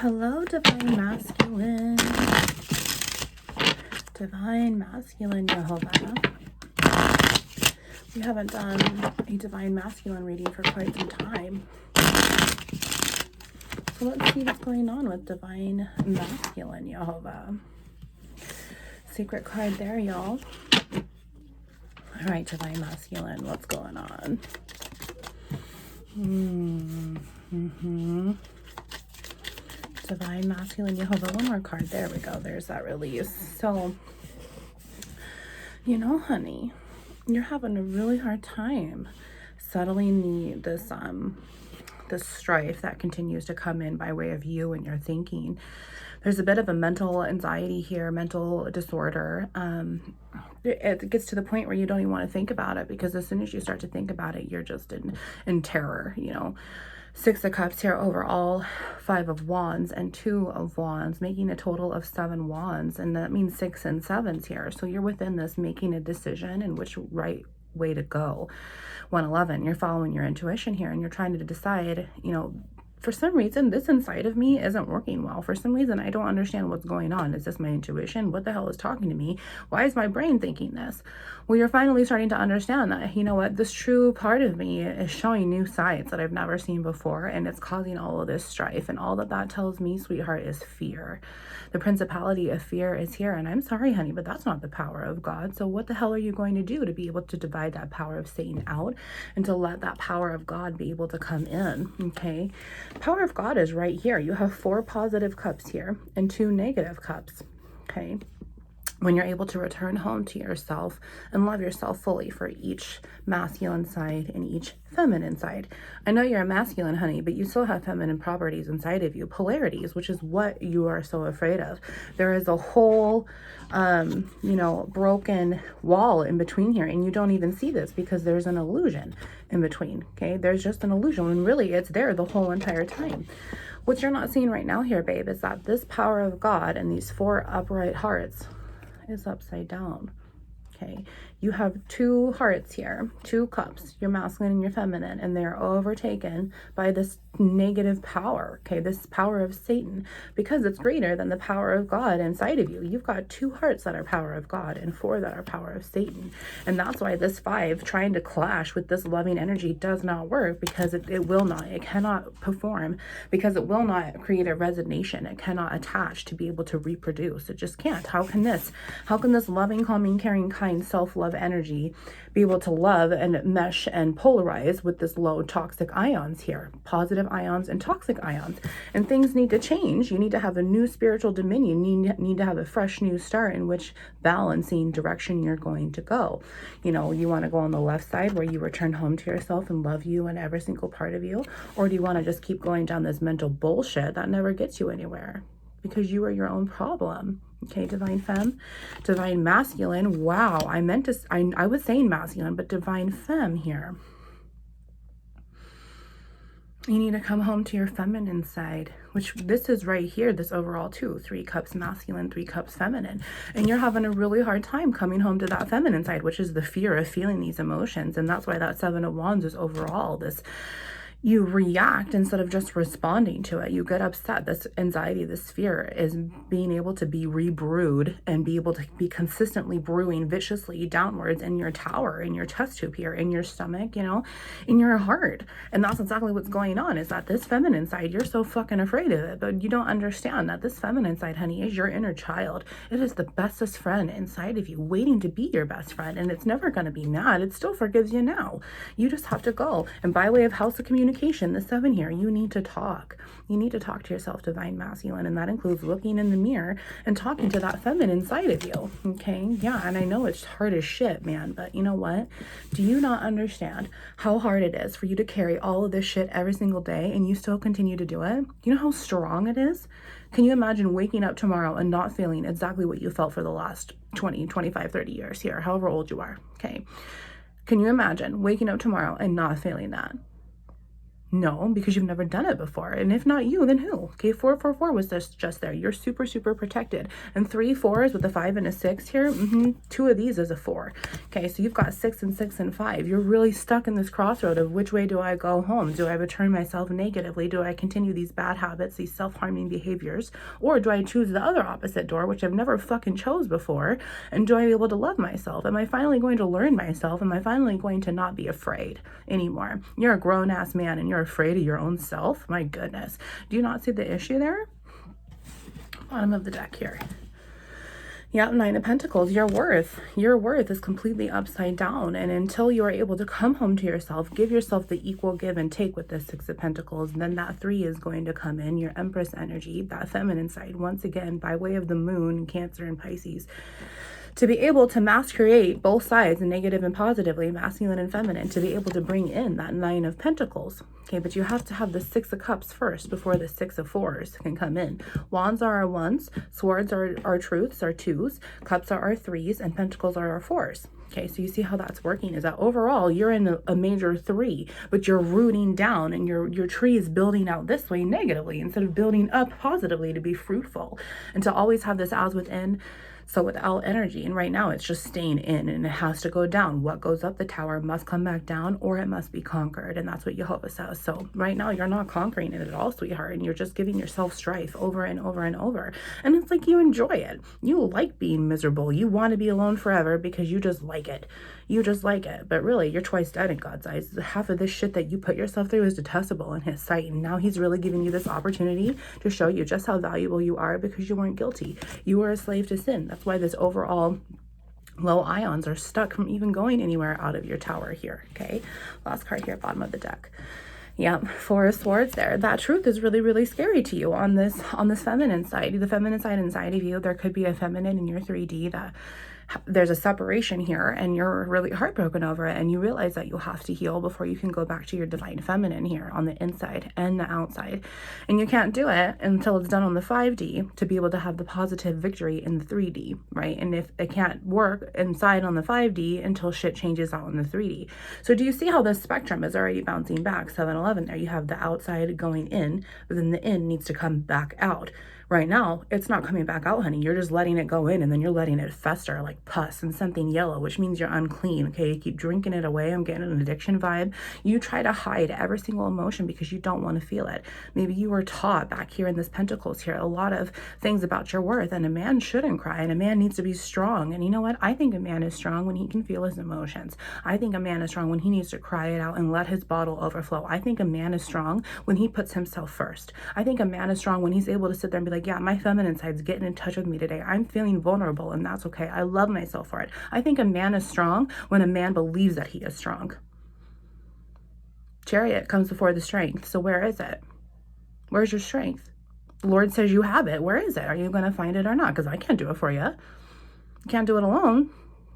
Hello, Divine Masculine. Divine Masculine Jehovah. We haven't done a Divine Masculine reading for quite some time. So let's see what's going on with Divine Masculine Jehovah. Secret card there, y'all. All right, Divine Masculine, what's going on? Divine Masculine Jehovah. One more card. There we go. There's that release. So, you know, honey, you're having a really hard time settling this strife that continues to come in by way of you and your thinking. There's a bit of a mental anxiety here, mental disorder. It gets to the point where you don't even want to think about it, because as soon as you start to think about it, you're just in terror, you know. 6 of Cups here overall, 5 of Wands and 2 of Wands, making a total of 7 Wands. And that means 6 and 7s here. So you're within this making a decision in which right way to go. 111, you're following your intuition here and you're trying to decide, you know, for some reason, this inside of me isn't working well. For some reason, I don't understand what's going on. Is this my intuition? What the hell is talking to me? Why is my brain thinking this? Well, you're finally starting to understand that, you know what, this true part of me is showing new sides that I've never seen before, and it's causing all of this strife. And all that tells me, sweetheart, is fear. The principality of fear is here. And I'm sorry, honey, but that's not the power of God. So what the hell are you going to do to be able to divide that power of Satan out and to let that power of God be able to come in? Okay. Power of God is right here. You have 4 positive cups here and 2 negative cups. Okay. When you're able to return home to yourself and love yourself fully for each masculine side and each feminine side. I know you're a masculine, honey, but you still have feminine properties inside of you, polarities, which is what you are so afraid of. There is a whole, you know, broken wall in between here, and you don't even see this because there's an illusion in between. Okay. There's just an illusion, and really it's there the whole entire time. What you're not seeing right now here, babe, is that this power of God and these 4 upright hearts is upside down. Okay, you have 2 hearts here, 2 cups, your masculine and your feminine, and they're overtaken by this negative power. Okay, this power of Satan, because it's greater than the power of God inside of you. You've got 2 hearts that are power of God and 4 that are power of Satan. And that's why this 5 trying to clash with this loving energy does not work, because it will not, it cannot perform, because it will not create a resonation. It cannot attach to be able to reproduce. It just can't. How can this loving, calming, caring, kind, self-love energy be able to love and mesh and polarize with this low toxic ions here, positive ions and toxic ions? And things need to change. You need to have a new spiritual dominion. You need to have a fresh new start in which balancing direction you're going to go. You know, you want to go on the left side where you return home to yourself and love you and every single part of you, or do you want to just keep going down this mental bullshit that never gets you anywhere? Because you are your own problem. Okay, Divine Femme, Divine Masculine. Wow, I was saying masculine, but Divine Femme here. You need to come home to your feminine side, which this is right here, this overall too. 3 cups masculine, 3 cups feminine. And you're having a really hard time coming home to that feminine side, which is the fear of feeling these emotions. And that's why that 7 of Wands is overall this. You react instead of just responding to it. You get upset. This anxiety, this fear is being able to be rebrewed and be able to be consistently brewing viciously downwards in your tower, in your chest tube here, in your stomach, you know, in your heart. And that's exactly what's going on, is that this feminine side, you're so fucking afraid of it, but you don't understand that this feminine side, honey, is your inner child. It is the bestest friend inside of you, waiting to be your best friend. And it's never going to be mad. It still forgives you now. You just have to go. And by way of house of communication, the 7 here, you need to talk. You need to talk to yourself, Divine Masculine, and that includes looking in the mirror and talking to that feminine side of you. Okay, yeah, and I know it's hard as shit, man, but you know what? Do you not understand how hard it is for you to carry all of this shit every single day and you still continue to do it? You know how strong it is? Can you imagine waking up tomorrow and not feeling exactly what you felt for the last 20, 25, 30 years here, however old you are? Okay, can you imagine waking up tomorrow and not feeling that? No, because you've never done it before. And if not you, then who? Okay, 444 was just there. You're super, super protected. And 3 4s with a 5 and a 6 here. 2 of these is a 4. Okay, so you've got 6 and 6 and 5. You're really stuck in this crossroad of which way do I go home? Do I return myself negatively? Do I continue these bad habits, these self-harming behaviors? Or do I choose the other opposite door, which I've never fucking chose before? And do I be able to love myself? Am I finally going to learn myself? Am I finally going to not be afraid anymore? You're a grown-ass man and you're afraid of your own self. My goodness. Do you not see the issue there? Bottom of the deck here. Yeah, 9 of Pentacles. Your worth is completely upside down. And until you are able to come home to yourself, give yourself the equal give and take with the 6 of Pentacles, then that 3 is going to come in, your Empress energy, that feminine side, once again, by way of the moon, Cancer and Pisces. To be able to masquerade both sides, negative and positively, masculine and feminine, to be able to bring in that 9 of Pentacles. Okay, but you have to have the 6 of Cups first before the 6 of 4s can come in. Wands are our 1s, Swords are our truths, our 2s, Cups are our 3s, and Pentacles are our 4s. Okay, so you see how that's working is that overall you're in a major 3, but you're rooting down and your tree is building out this way negatively instead of building up positively to be fruitful and to always have this as within, so without energy. And right now it's just staying in and it has to go down. What goes up the tower must come back down or it must be conquered. And that's what Jehovah says. So right now you're not conquering it at all, sweetheart. And you're just giving yourself strife over and over and over. And it's like you enjoy it. You like being miserable. You want to be alone forever because you just like it. You just like it. But really, you're twice dead in God's eyes. Half of this shit that you put yourself through is detestable in his sight. And now he's really giving you this opportunity to show you just how valuable you are because you weren't guilty. You were a slave to sin. That's why this overall low ions are stuck from even going anywhere out of your tower here. Okay. Last card here, bottom of the deck. Yeah, 4 of Swords there. That truth is really, really scary to you on this feminine side. The feminine side inside of you, there could be a feminine in your 3D that there's a separation here and you're really heartbroken over it and you realize that you have to heal before you can go back to your divine feminine here on the inside and the outside. And you can't do it until it's done on the 5D to be able to have the positive victory in the 3D, right? And if it can't work inside on the 5D until shit changes out in the 3D. So do you see how this spectrum is already bouncing back? 7-11 there, you have the outside going in, but then the in needs to come back out. Right now, it's not coming back out, honey. You're just letting it go in and then you're letting it fester like pus and something yellow, which means you're unclean, okay? You keep drinking it away. I'm getting an addiction vibe. You try to hide every single emotion because you don't want to feel it. Maybe you were taught back here in this Pentacles here a lot of things about your worth, and a man shouldn't cry and a man needs to be strong. And you know what? I think a man is strong when he can feel his emotions. I think a man is strong when he needs to cry it out and let his bottle overflow. I think a man is strong when he puts himself first. I think a man is strong when he's able to sit there and be like, yeah, my feminine side's getting in touch with me today. I'm feeling vulnerable and that's okay. I love myself for it. I think a man is strong when a man believes that he is strong. Chariot comes before the strength. So where is it? Where's your strength? The Lord says you have it. Where is it? Are you going to find it or not? Because I can't do it for you. You can't do it alone.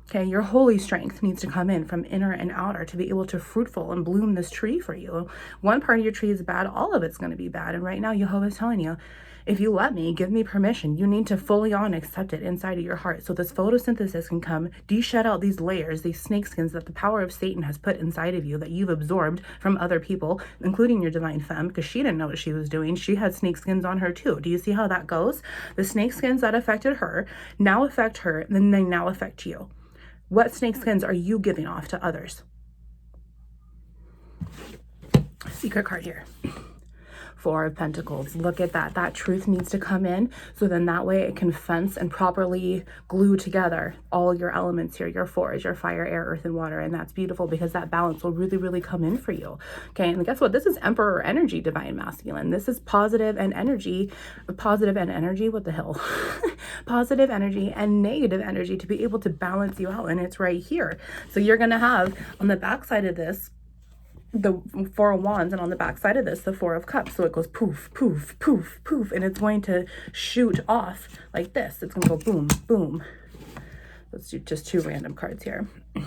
Okay, your holy strength needs to come in from inner and outer to be able to fruitful and bloom this tree for you. One part of your tree is bad, all of it's going to be bad. And right now, Jehovah is telling you, if you let me, give me permission, you need to fully on accept it inside of your heart. So this photosynthesis can come, de-shed out these layers, these snake skins that the power of Satan has put inside of you that you've absorbed from other people, including your divine femme, because she didn't know what she was doing. She had snake skins on her too. Do you see how that goes? The snake skins that affected her now affect her, then they now affect you. What snake skins are you giving off to others? Secret card here. 4 of Pentacles. Look at that. That truth needs to come in. So then that way it can fence and properly glue together all your elements here. Your 4s, your fire, air, earth, and water. And that's beautiful because that balance will really, really come in for you. Okay. And guess what? This is Emperor energy, divine masculine. This is positive and energy. Positive and energy. What the hell? Positive energy and negative energy to be able to balance you out. And it's right here. So you're going to have on the backside of this, the 4 of Wands, and on the back side of this, the 4 of Cups. So it goes poof, poof, poof, poof, and it's going to shoot off like this. It's going to go boom, boom. Let's do just 2 random cards here. You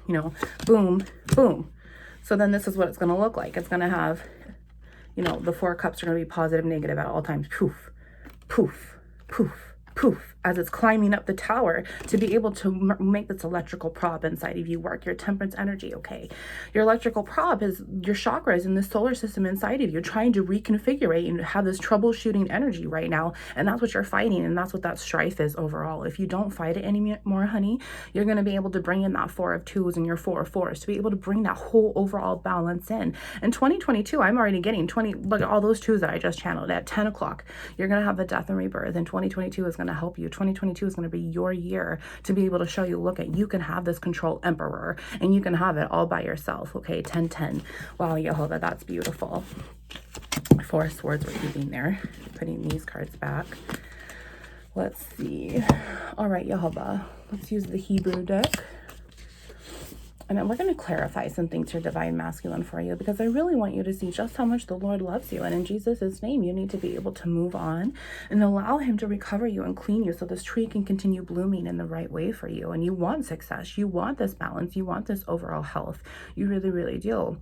know, boom, boom. So then this is what it's going to look like. It's going to have, you know, the 4 cups are going to be positive, negative at all times. Poof, poof, poof, poof, as it's climbing up the tower to be able to make this electrical probe inside of you work, your temperance energy, okay? Your electrical probe is your chakras in the solar system inside of you, trying to reconfigure and have this troubleshooting energy right now. And that's what you're fighting. And that's what that strife is overall. If you don't fight it anymore, honey, you're going to be able to bring in that 4 of 2s and your 4 of 4s to be able to bring that whole overall balance in. In 2022, I'm already getting 20, look at all those 2s that I just channeled at 10 o'clock. You're going to have the death and rebirth, and 2022 is going to help you. 2022 is going to be your year to be able to show you, look at, you can have this control emperor and you can have it all by yourself. Okay, 10-10. Wow, Jehovah, that's beautiful. 4 of Swords we're keeping there, putting these cards back. Let's see. All right, Jehovah, let's use the Hebrew deck. And then we're going to clarify some things here, Divine Masculine, for you, because I really want you to see just how much the Lord loves you. And in Jesus' name, you need to be able to move on and allow him to recover you and clean you so this tree can continue blooming in the right way for you. And you want success. You want this balance. You want this overall health. You really, really do.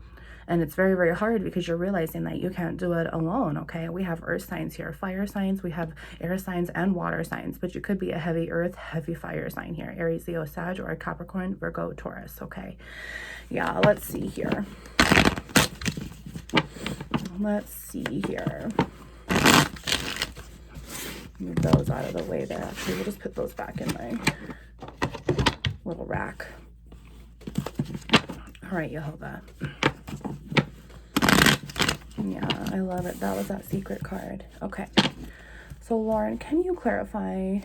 And it's very, very hard because you're realizing that you can't do it alone, okay? We have earth signs here, fire signs, we have air signs and water signs, but you could be a heavy earth, heavy fire sign here, Aries, Leo, Sag, or a Capricorn, Virgo, Taurus, okay? Yeah, let's see here. Let's see here. Move those out of the way there. Actually, we'll just put those back in my little rack. All right, Jehovah. Yeah, I love it. That was that secret card. Okay. So, Lauren, can you clarify?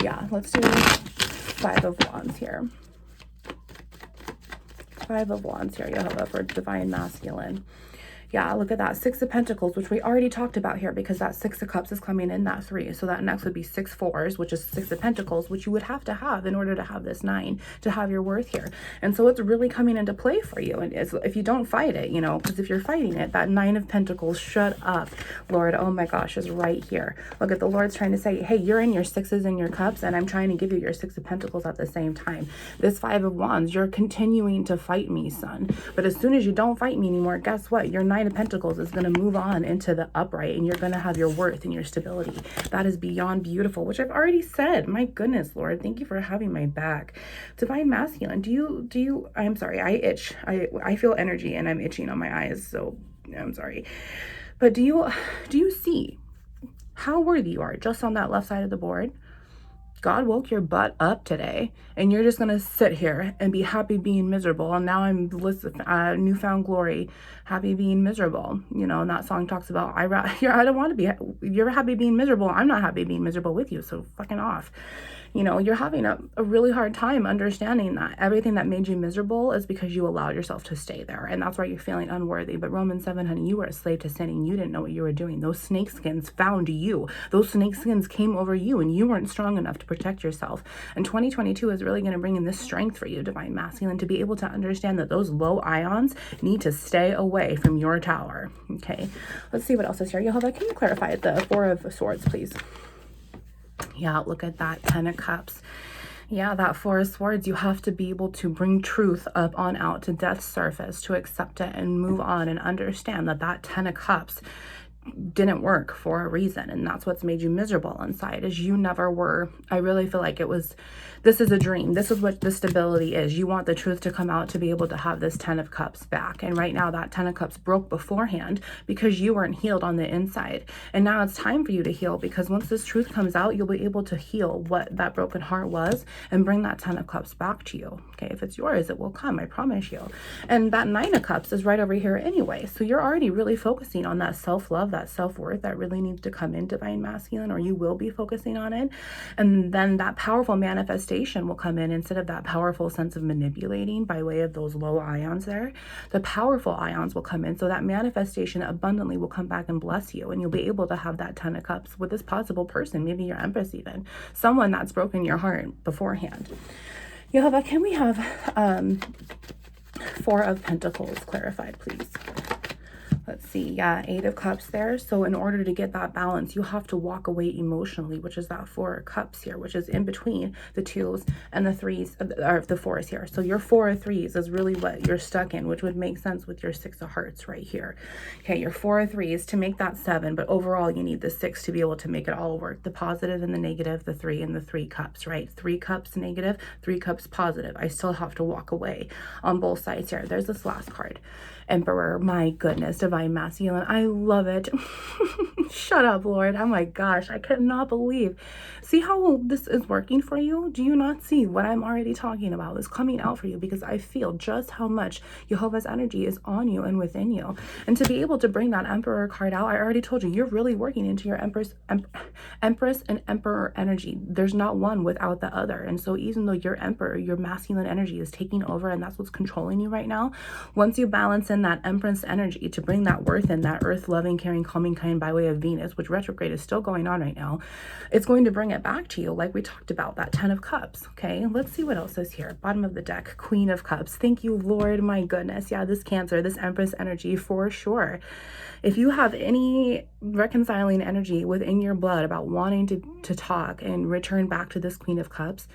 Yeah, let's do 5 of Wands here. 5 of Wands here, Jehovah, for Divine Masculine. Yeah, look at that. 6 of Pentacles, which we already talked about here because that 6 of Cups is coming in that 3. So that next would be 6 4s, which is 6 of Pentacles, which you would have to have in order to have this 9, to have your worth here. And so it's really coming into play for you. And it's, if you don't fight it, you know, because if you're fighting it, that 9 of Pentacles, shut up, Lord, oh my gosh, is right here. Look at the Lord's trying to say, hey, you're in your 6s and your Cups, and I'm trying to give you your 6 of Pentacles at the same time. This 5 of Wands, you're continuing to fight me, son. But as soon as you don't fight me anymore, guess what? Your 9 of Pentacles is going to move on into the upright, and you're going to have your worth and your stability. That is beyond beautiful, which I've already said. My goodness, Lord, thank you for having my back. Divine Masculine, do you, I'm sorry, I itch. I feel energy and I'm itching on my eyes, so I'm sorry. But do you see how worthy you are just on that left side of the board? God woke your butt up today, and you're just going to sit here and be happy being miserable. And now I'm newfound glory, happy being miserable. You know, and that song talks about, I don't want to be, you're happy being miserable. I'm not happy being miserable with you. So fucking off. You know, you're having a really hard time understanding that everything that made you miserable is because you allowed yourself to stay there. And that's why you're feeling unworthy. But Romans 7, honey, you were a slave to sin and you didn't know what you were doing. Those snake skins found you. Those snake skins came over you and you weren't strong enough to protect yourself. And 2022 is really going to bring in this strength for you, Divine Masculine, to be able to understand that those low ions need to stay away from your tower. Okay, let's see what else is here. Jehovah, can you clarify the 4 of Swords, please? Yeah, look at that 10 of Cups. Yeah, that 4 of Swords, you have to be able to bring truth up on out to death's surface, to accept it and move on and understand that that 10 of Cups didn't work for a reason. And that's what's made you miserable inside, is you never were. I really feel like it was, this is a dream. This is what the stability is. You want the truth to come out to be able to have this 10 of Cups back. And right now that 10 of Cups broke beforehand because you weren't healed on the inside. And now it's time for you to heal, because once this truth comes out, you'll be able to heal what that broken heart was and bring that 10 of Cups back to you. Okay, if it's yours, it will come, I promise you. And that 9 of Cups is right over here anyway. So you're already really focusing on that self-love, that self-worth that really needs to come in, Divine Masculine, or you will be focusing on it. And then that powerful manifestation will come in instead of that powerful sense of manipulating by way of those low ions there. The powerful ions will come in, so that manifestation abundantly will come back and bless you, and you'll be able to have that 10 of Cups with this possible person, maybe your Empress even, someone that's broken your heart beforehand. Jehovah, can we have 4 of Pentacles clarified, please? Let's see, yeah, 8 of Cups there. So in order to get that balance, you have to walk away emotionally, which is that 4 of Cups here, which is in between the 2s and the 3s, or the 4s here. So your 4 of 3s is really what you're stuck in, which would make sense with your 6 of Hearts right here. Okay, your 4 of 3s to make that 7, but overall you need the 6 to be able to make it all work. The positive and the negative, the 3 and the 3 cups, right? 3 cups negative, 3 cups positive. I still have to walk away on both sides here. There's this last card. Emperor, my goodness, divine masculine. I love it. Shut up, Lord. Oh my gosh, I cannot believe. See how this is working for you? Do you not see what I'm already talking about is coming out for you? Because I feel just how much Jehovah's energy is on you and within you. And to be able to bring that Emperor card out, I already told you, you're really working into your Empress and Emperor energy. There's not one without the other. And so even though your Emperor, your masculine energy is taking over and that's what's controlling you right now, once you balance in that Empress energy to bring that worth in, that earth, loving, caring, calming kind by way of Venus, which retrograde is still going on right now, it's going to bring it back to you like we talked about, that 10 of Cups. Okay, let's see what else is here. Bottom of the deck, Queen of Cups. Thank you, Lord. My goodness. Yeah, this Cancer, this Empress energy for sure. If you have any reconciling energy within your blood about wanting to talk and return back to this Queen of Cups,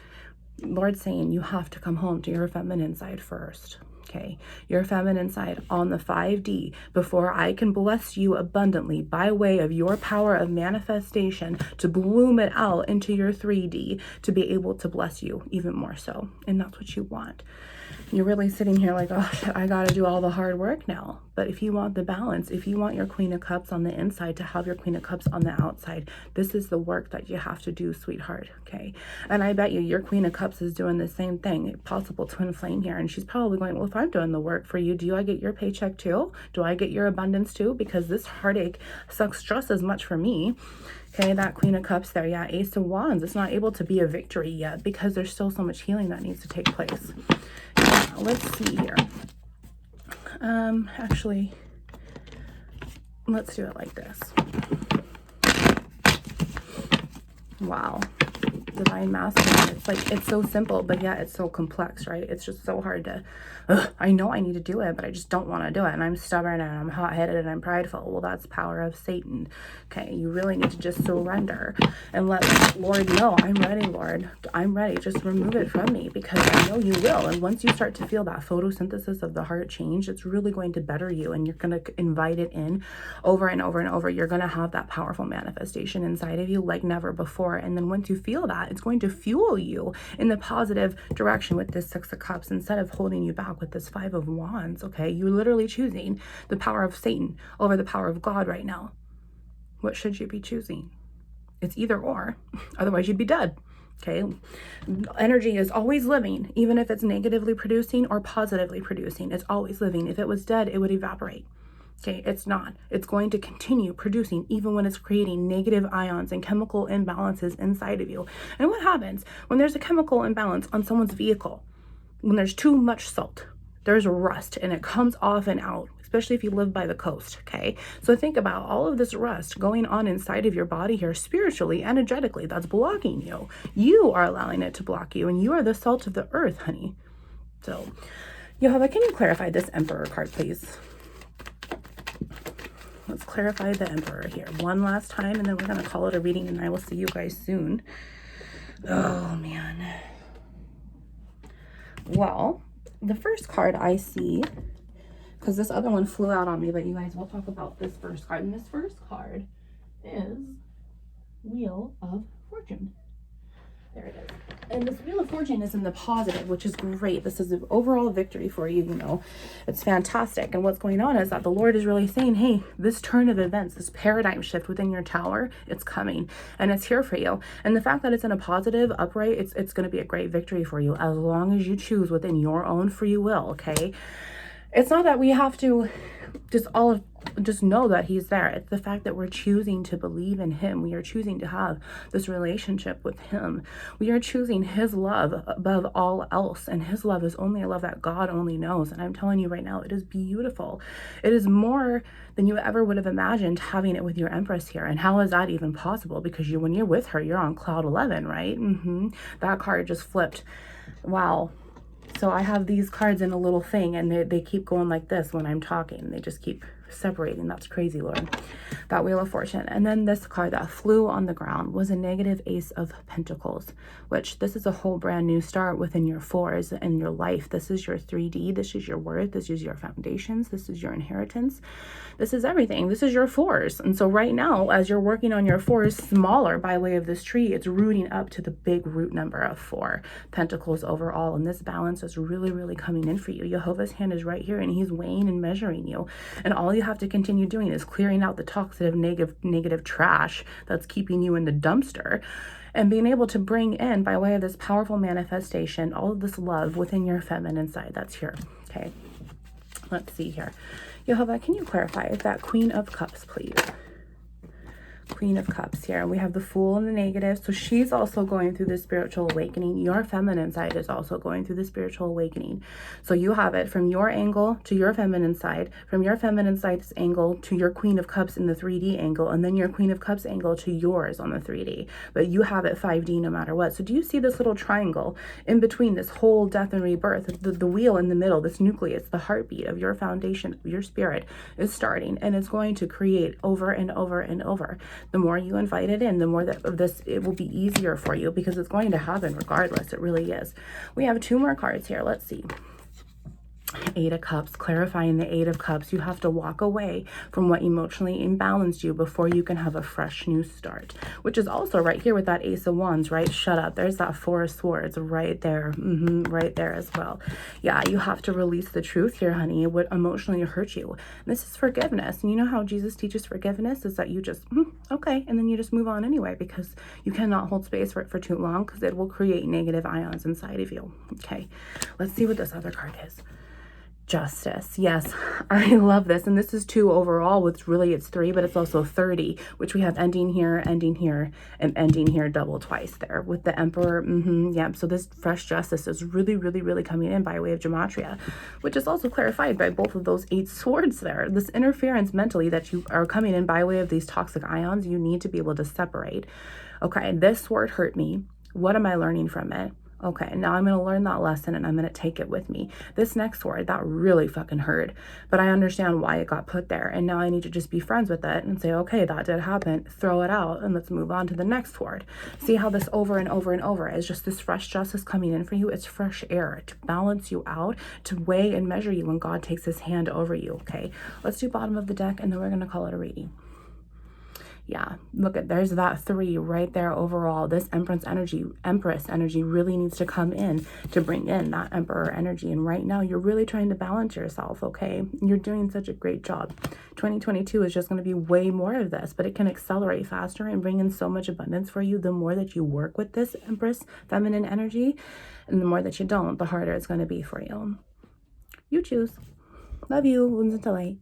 Lord's saying you have to come home to your feminine side first. Okay, your feminine side on the 5D before I can bless you abundantly by way of your power of manifestation to bloom it out into your 3D to be able to bless you even more so. And that's what you want. You're really sitting here like, oh shit, I gotta do all the hard work now. But if you want the balance, if you want your Queen of Cups on the inside to have your Queen of Cups on the outside, this is the work that you have to do, sweetheart. Okay, and I bet you your Queen of Cups is doing the same thing, possible twin flame here, and she's probably going, well, if I'm doing the work for you, do I get your paycheck too? Do I get your abundance too? Because this heartache sucks just as much for me. Okay, that Queen of Cups there, yeah, Ace of Wands. It's not able to be a victory yet because there's still so much healing that needs to take place. Yeah, let's see here. Actually, let's do it like this. Wow. Divine masculine. It's like, it's so simple, but yeah, it's so complex, right? It's just so hard to, I know I need to do it, but I just don't want to do it. And I'm stubborn and I'm hot-headed and I'm prideful. Well, that's power of Satan. Okay, you really need to just surrender and let Lord know, I'm ready, Lord. I'm ready. Just remove it from me because I know you will. And once you start to feel that photosynthesis of the heart change, it's really going to better you and you're going to invite it in over and over and over. You're going to have that powerful manifestation inside of you like never before. And then once you feel that, it's going to fuel you in the positive direction with this 6 of Cups instead of holding you back with this 5 of Wands. Okay, you're literally choosing the power of Satan over the power of God right now. What should you be choosing? It's either or, otherwise you'd be dead. Okay, energy is always living, even if it's negatively producing or positively producing. It's always living. If it was dead, it would evaporate. Okay, it's not. It's going to continue producing even when it's creating negative ions and chemical imbalances inside of you. And what happens when there's a chemical imbalance on someone's vehicle? When there's too much salt, there's rust and it comes off and out, especially if you live by the coast, okay? So think about all of this rust going on inside of your body here spiritually, energetically, that's blocking you. You are allowing it to block you and you are the salt of the earth, honey. So, Jehovah, can you clarify this Emperor card, please? Let's clarify the Emperor here one last time, and then we're going to call it a reading, and I will see you guys soon. Oh, man. Well, the first card I see, because this other one flew out on me, but you guys, we'll talk about this first card. And this first card is Wheel of Fortune. There it is. And this Wheel of Fortune is in the positive, which is great. This is an overall victory for you, you know. It's fantastic. And what's going on is that the Lord is really saying, hey, this turn of events, this paradigm shift within your tower, it's coming. And it's here for you. And the fact that it's in a positive, upright, it's going to be a great victory for you as long as you choose within your own free will, okay? It's not that we have to just know that he's there. It's the fact that we're choosing to believe in him. We are choosing to have this relationship with him. We are choosing his love above all else. And his love is only a love that God only knows. And I'm telling you right now, it is beautiful. It is more than you ever would have imagined having it with your Empress here. And how is that even possible? Because when you're with her, you're on cloud 11, right? That card just flipped. Wow. So I have these cards in a little thing and they keep going like this when I'm talking. They just keep separating. That's crazy, Lord. That Wheel of Fortune. And then this card that flew on the ground was a negative Ace of Pentacles, which this is a whole brand new start within your fours in your life. This is your 3D. This is your worth. This is your foundations. This is your inheritance. This is everything. This is your fours. And so right now, as you're working on your fours smaller by way of this tree, it's rooting up to the big root number of 4 Pentacles overall. And this balance is really, really coming in for you. Jehovah's hand is right here, and he's weighing and measuring you. And all you have to continue doing is clearing out the toxic negative trash that's keeping you in the dumpster, and being able to bring in, by way of this powerful manifestation, all of this love within your feminine side that's here. Okay, let's see here. Jehovah, can you clarify that Queen of Cups, please? Queen of Cups here. And we have the Fool and the negative. So she's also going through the spiritual awakening. Your feminine side is also going through the spiritual awakening. So you have it from your angle to your feminine side, from your feminine side's angle to your Queen of Cups in the 3D angle, and then your Queen of Cups angle to yours on the 3D. But you have it 5D no matter what. So do you see this little triangle in between this whole death and rebirth? The wheel in the middle, this nucleus, the heartbeat of your foundation, of your spirit is starting, and it's going to create over and over and over. The more you invite it in, the more that of this, it will be easier for you, because it's going to happen regardless. It really is. We have 2 more cards here. Let's see. 8 of Cups, clarifying the 8 of Cups. You have to walk away from what emotionally imbalanced you before you can have a fresh new start, which is also right here with that Ace of Wands, right? Shut up. There's that 4 of Swords right there. Right there as well. Yeah, you have to release the truth here, honey. What emotionally hurt you. And this is forgiveness. And you know how Jesus teaches forgiveness is that you just, okay, and then you just move on anyway, because you cannot hold space for it for too long, because it will create negative ions inside of you. Okay, let's see what this other card is. Justice. Yes, I love this. And this is 2 overall, which really it's 3, but it's also 30, which we have ending here, and ending here double twice there with the Emperor. Yeah, so this fresh justice is really, really, really coming in by way of Gematria, which is also clarified by both of those 8 swords there. This interference mentally that you are coming in by way of these toxic ions, you need to be able to separate. Okay, this sword hurt me. What am I learning from it? Okay, now I'm going to learn that lesson, and I'm going to take it with me. This next sword, that really fucking hurt, but I understand why it got put there. And now I need to just be friends with it and say, okay, that did happen. Throw it out and let's move on to the next sword. See how this over and over and over is just this fresh justice coming in for you. It's fresh air to balance you out, to weigh and measure you when God takes his hand over you. Okay, let's do bottom of the deck, and then we're going to call it a reading. Yeah, look at, there's that 3 right there overall. This Empress energy really needs to come in to bring in that Emperor energy. And right now you're really trying to balance yourself, okay? You're doing such a great job. 2022 is just going to be way more of this, but it can accelerate faster and bring in so much abundance for you the more that you work with this Empress feminine energy. And the more that you don't, the harder it's going to be for you. You choose. Love you. Wounds into light.